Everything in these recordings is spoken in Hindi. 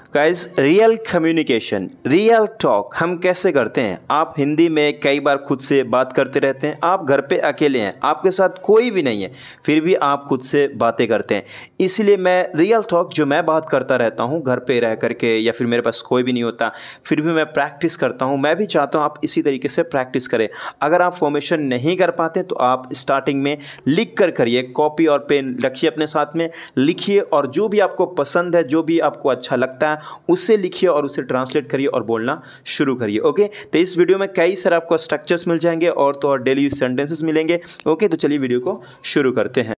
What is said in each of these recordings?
Guys, real communication, real talk हम कैसे करते हैं। आप हिंदी में कई बार खुद से बात करते रहते हैं। आप घर पे अकेले हैं, आपके साथ कोई भी नहीं है, फिर भी आप खुद से बातें करते हैं। इसीलिए मैं रियल टॉक जो मैं बात करता रहता हूँ घर पे रह करके, या फिर मेरे पास कोई भी नहीं होता, फिर भी मैं प्रैक्टिस करता हूँ। मैं भी चाहता हूँ आप इसी तरीके से प्रैक्टिस करें। अगर आप फॉर्मेशन नहीं कर पाते तो आप स्टार्टिंग में लिख कर करिए। कॉपी और पेन रखिए अपने साथ में, लिखिए और जो भी आपको पसंद है, जो भी आपको अच्छा लगता है उससे लिखिए और उसे ट्रांसलेट करिए और बोलना शुरू करिए। ओके, तो इस वीडियो में कई सारे आपको स्ट्रक्चर्स मिल जाएंगे और तो और डेली यूज सेंटेंसेस मिलेंगे। ओके, तो चलिए वीडियो को शुरू करते हैं।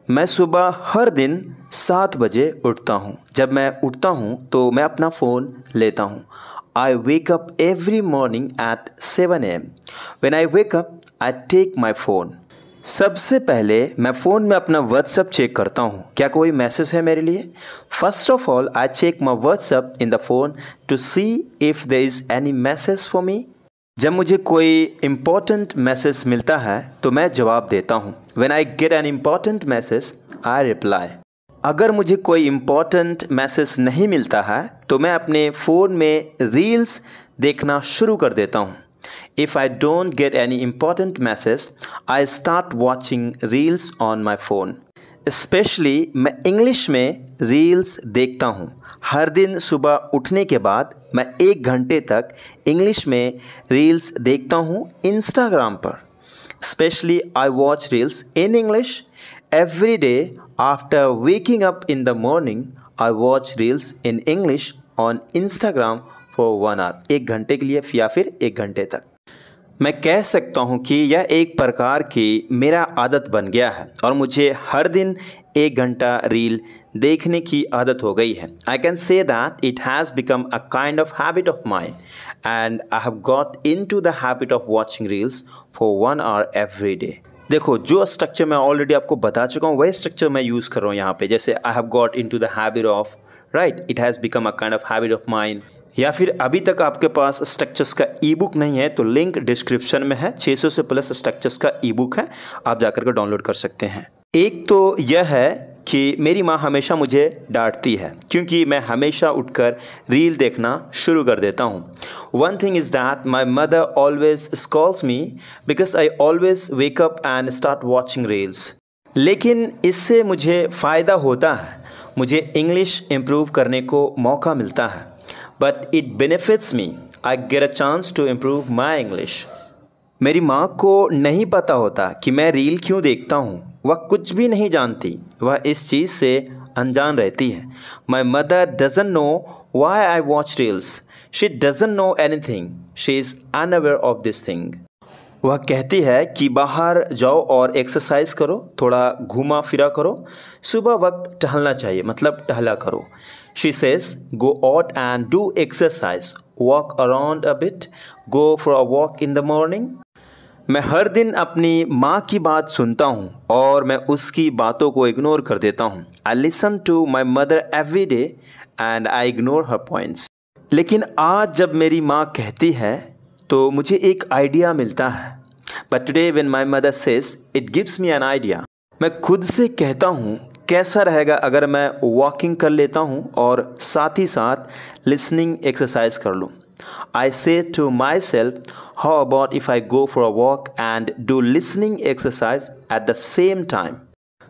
मैं सुबह हर दिन 7 बजे उठता हूँ। जब मैं उठता हूँ तो मैं अपना फ़ोन लेता हूँ। I wake up every morning at 7 a.m. When I wake up, I take my phone. सबसे पहले मैं फ़ोन में अपना व्हाट्सएप चेक करता हूँ, क्या कोई मैसेज है मेरे लिए। First of all I check my WhatsApp in the phone to see if there is any message for me. जब मुझे कोई इम्पोर्टेंट मैसेज मिलता है तो मैं जवाब देता हूँ। When I get an important message I reply. अगर मुझे कोई इम्पॉर्टेंट मैसेज नहीं मिलता है तो मैं अपने फ़ोन में रील्स देखना शुरू कर देता हूँ। If I don't get any important message, I start watching reels on my phone. Especially मैं इंग्लिश में रील्स देखता हूँ। हर दिन सुबह उठने के बाद मैं 1 घंटे तक इंग्लिश में रील्स देखता हूँ इंस्टाग्राम पर। Especially I watch reels in English every day after waking up in the morning. I watch reels in English on Instagram for 1 hour. 1 घंटे के लिए या फिर 1 घंटे तक। मैं कह सकता हूँ कि यह एक प्रकार की मेरा आदत बन गया है और मुझे हर दिन 1 घंटा रील देखने की आदत हो गई है। I can say that it has become a kind of habit of mind and I have got into the habit of watching reels for 1 hour every day. देखो, जो स्ट्रक्चर मैं ऑलरेडी आपको बता चुका हूँ वही स्ट्रक्चर मैं यूज़ कर रहा हूँ यहाँ पे। जैसे आई have got into the habit of, right, it has become a kind of habit of mind. या फिर अभी तक आपके पास स्ट्रक्चर्स का ई बुक नहीं है तो लिंक डिस्क्रिप्शन में है। 600 से प्लस स्ट्रक्चर्स का ई बुक है, आप जाकर के डाउनलोड कर सकते हैं। एक तो यह है कि मेरी माँ हमेशा मुझे डांटती है क्योंकि मैं हमेशा उठकर रील देखना शुरू कर देता हूँ। One thing is that my mother always Scholtz me because I always wake up and start watching reels. लेकिन इससे मुझे फ़ायदा होता है, मुझे इंग्लिश इम्प्रूव करने को मौका मिलता है। But it benefits me. I get a chance to improve my English. मेरी माँ को नहीं पता होता कि मैं रील क्यों देखता हूँ। वह कुछ भी नहीं जानती, वह इस चीज़ से अनजान रहती है। My mother doesn't know why I watch reels. She doesn't know anything. She is unaware of this thing. वह कहती है कि बाहर जाओ और एक्सरसाइज करो, थोड़ा घूमा फिरा करो, सुबह वक्त टहलना चाहिए, मतलब टहला करो। She says, go out and do exercise, walk around a bit, go for a walk in the morning. मैं हर दिन अपनी माँ की बात सुनता हूँ और मैं उसकी बातों को इग्नोर कर देता हूँ। I listen to my mother every day and I ignore her points. लेकिन आज जब मेरी माँ कहती है तो मुझे एक आइडिया मिलता है। But today when my mother says, it gives me an idea. मैं खुद से कहता हूँ कैसा रहेगा अगर मैं वॉकिंग कर लेता हूँ और साथ ही साथ लिसनिंग एक्सरसाइज कर लूँ। I say to myself, how about if I go for a walk and do listening exercise at the same time.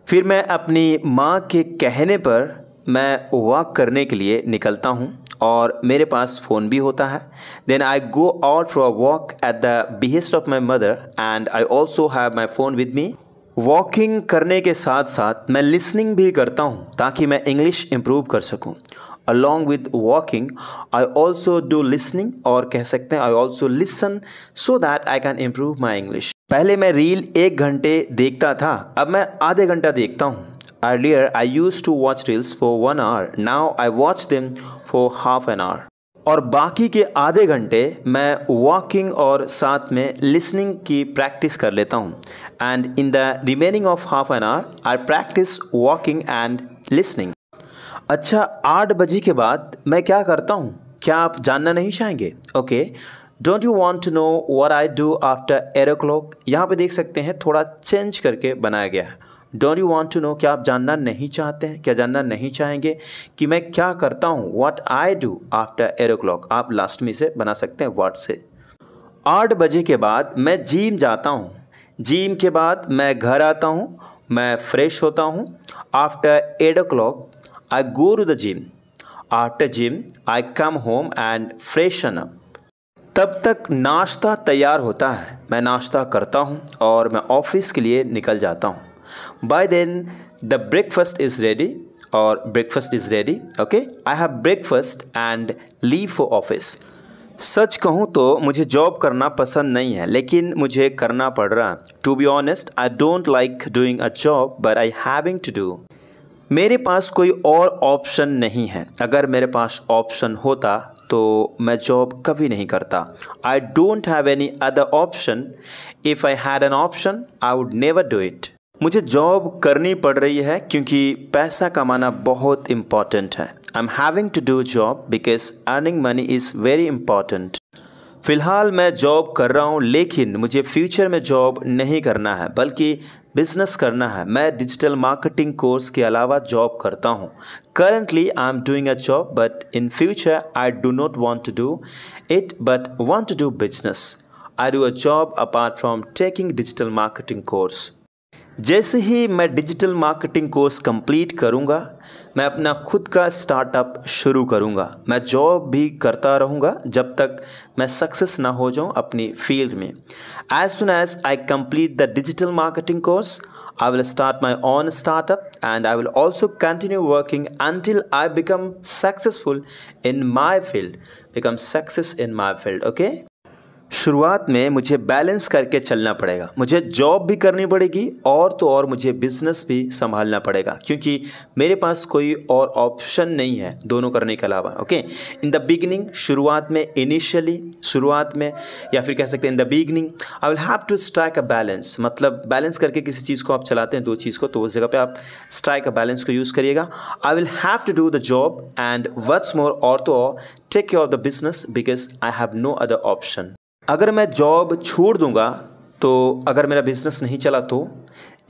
फिर मैं अपनी माँ के कहने पर मैं वॉक करने के लिए निकलता हूँ और मेरे पास फ़ोन भी होता है। Then I go out for a walk at the behest of my mother and I also have my phone with me. Walking करने के साथ साथ मैं लिसनिंग भी करता हूँ ताकि मैं इंग्लिश इम्प्रूव कर सकूँ। Along with walking I also do listening, और कह सकते हैं I also listen so that I can improve my English. पहले मैं रील 1 घंटे देखता था, अब मैं आधे घंटा देखता हूँ। Earlier I used to watch reels for 1 hour. Now I watch them for half an hour. और बाकी के आधे घंटे मैं वॉकिंग और साथ में लिसनिंग की प्रैक्टिस कर लेता हूँ। And in the remaining of half an hour I practice walking and listening. अच्छा, 8 बजे के बाद मैं क्या करता हूँ, क्या आप जानना नहीं चाहेंगे? Okay, don't you want to know what I do after 8 o'clock? यहाँ पे देख सकते हैं थोड़ा चेंज करके बनाया गया है। Don't you want to know, क्या आप जानना नहीं चाहते हैं, क्या जानना नहीं चाहेंगे कि मैं क्या करता हूँ, what I do after 8 o'clock। आप लास्ट में इसे बना सकते हैं व्हाट से। 8 बजे के बाद मैं जिम जाता हूँ, जिम के बाद मैं घर आता हूँ, मैं फ्रेश होता हूँ। After 8 o'clock I go to the gym, after gym I come home and freshen up. तब तक नाश्ता तैयार होता है, मैं नाश्ता करता हूँ और मैं ऑफिस के लिए निकल जाता हूँ। By then the breakfast is ready, और breakfast is ready, okay. I have breakfast and leave for office. सच कहूँ तो मुझे जॉब करना पसंद नहीं है, लेकिन मुझे करना पड़ रहा है। To be honest, I don't like doing a job but I having to do. मेरे पास कोई और ऑप्शन नहीं है। अगर मेरे पास ऑप्शन होता तो मैं जॉब कभी नहीं करता। I don't have any other option. If I had an option I would never do it. मुझे जॉब करनी पड़ रही है क्योंकि पैसा कमाना बहुत इम्पॉर्टेंट है। I am having to do job because earning money is very important. फ़िलहाल मैं जॉब कर रहा हूँ, लेकिन मुझे फ्यूचर में जॉब नहीं करना है बल्कि बिजनेस करना है। मैं डिजिटल मार्केटिंग कोर्स के अलावा जॉब करता हूँ। Currently I am doing a job but in future I do not want to do it but want to do business. I do a job apart from taking digital marketing course. जैसे ही मैं डिजिटल मार्केटिंग कोर्स कंप्लीट करूंगा, मैं अपना खुद का स्टार्टअप शुरू करूंगा। मैं जॉब भी करता रहूंगा जब तक मैं सक्सेस ना हो जाऊं अपनी फील्ड में। As soon as I complete the digital marketing course, I will start my own startup and I will also continue working until I become successful in my field. Become success in my field, okay? शुरुआत में मुझे बैलेंस करके चलना पड़ेगा। मुझे जॉब भी करनी पड़ेगी और तो और मुझे बिजनेस भी संभालना पड़ेगा, क्योंकि मेरे पास कोई और ऑप्शन नहीं है दोनों करने के अलावा, ओके। इन द बिगिनिंग, शुरुआत में, इनिशियली, शुरुआत में, या फिर कह सकते हैं in the beginning I will have to strike a balance. मतलब बैलेंस करके किसी चीज़ को आप चलाते हैं, दो चीज़ को, तो उस जगह पे आप स्ट्राइक अ बैलेंस को यूज़ करिएगा। I will have to do the job and what's more, और तो और take care of the business because I have no other option. अगर मैं जॉब छोड़ दूंगा तो अगर मेरा बिजनेस नहीं चला तो,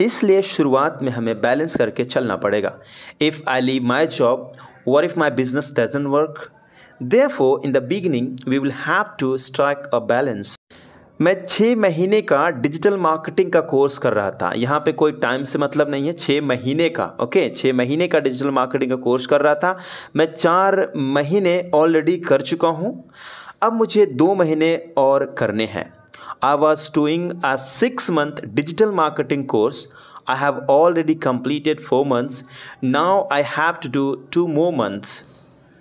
इसलिए शुरुआत में हमें बैलेंस करके चलना पड़ेगा। If I leave my job, what if my business doesn't work? Therefore in the beginning we will have to strike a balance. मैं 6 महीने का डिजिटल मार्केटिंग का कोर्स कर रहा था। यहाँ पे कोई टाइम से मतलब नहीं है, 6 महीने का, ओके। 6 महीने का डिजिटल मार्केटिंग का कोर्स कर रहा था। मैं 4 महीने ऑलरेडी कर चुका हूँ, अब मुझे 2 महीने और करने हैं। I was doing a 6 month digital marketing course. I have already completed 4 months. Now I have to do 2 more months.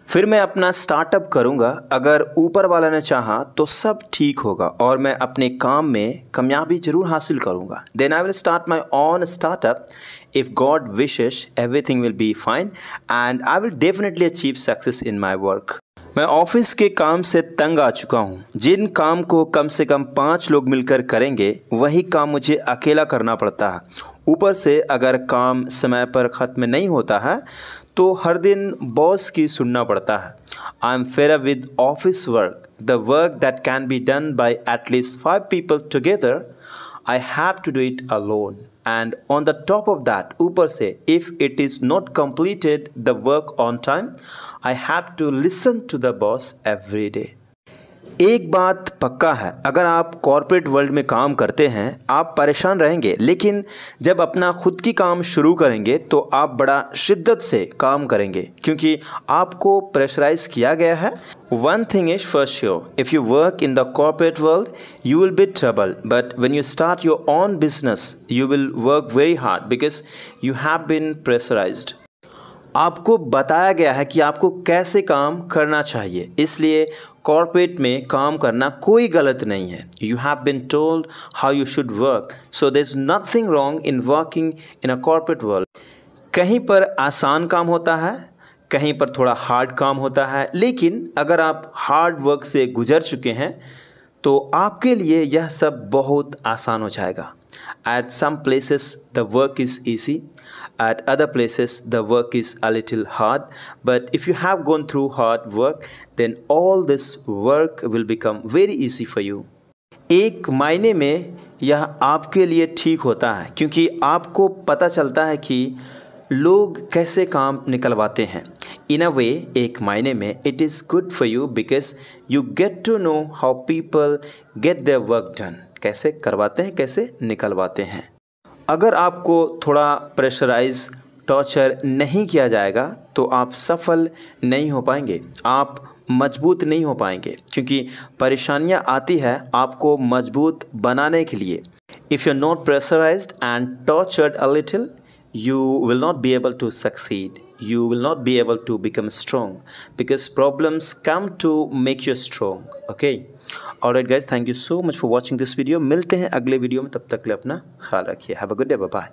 फिर मैं अपना स्टार्टअप करूंगा। अगर ऊपर वाला ने चाहा तो सब ठीक होगा और मैं अपने काम में कामयाबी जरूर हासिल करूंगा। Then I will start my own startup. If God wishes everything will be fine and I will definitely achieve success in my work. मैं ऑफिस के काम से तंग आ चुका हूँ। जिन काम को कम से कम 5 लोग मिलकर करेंगे, वही काम मुझे अकेला करना पड़ता है। ऊपर से अगर काम समय पर ख़त्म नहीं होता है तो हर दिन बॉस की सुनना पड़ता है। I am fed up with office work, the work that can be done by at least 5 people together. I have to do it alone, and on the top of that, ऊपर से if it is not completed the work on time, I have to listen to the boss every day. एक बात पक्का है, अगर आप कॉर्पोरेट वर्ल्ड में काम करते हैं आप परेशान रहेंगे, लेकिन जब अपना खुद की काम शुरू करेंगे तो आप बड़ा शिद्दत से काम करेंगे क्योंकि आपको प्रेशराइज किया गया है। One thing is for sure, if you work in the corporate world, you will be trouble. But when you start your own business, you will work very hard because you have been pressurized. आपको बताया गया है कि आपको कैसे काम करना चाहिए, इसलिए कॉर्पोरेट में काम करना कोई गलत नहीं है। You have been told how you should work, so there is nothing wrong in working in a corporate world. कहीं पर आसान काम होता है, कहीं पर थोड़ा हार्ड काम होता है, लेकिन अगर आप हार्ड वर्क से गुजर चुके हैं तो आपके लिए यह सब बहुत आसान हो जाएगा। At some places the work is easy, at other places the work is a little hard, but if you have gone through hard work then all this work will become very easy for you. एक मायने में यह आपके लिए ठीक होता है, क्योंकि आपको पता चलता है कि लोग कैसे काम निकलवाते हैं। इन अ वे, एक मायने में it is good for you because you get to know how people get their work done, कैसे करवाते हैं, कैसे निकलवाते हैं। अगर आपको थोड़ा प्रेशराइज, टॉर्चर नहीं किया जाएगा तो आप सफल नहीं हो पाएंगे, आप मजबूत नहीं हो पाएंगे, क्योंकि परेशानियां आती है आपको मजबूत बनाने के लिए। If you are not pressurised and tortured a little, you will not be able to succeed, you will not be able to become strong, because problems come to make you strong. Okay, alright guys, thank you so much for watching this video. मिलते हैं अगले वीडियो में, तब तक के लिए अपना ख्याल रखिए। Have a good day, bye bye.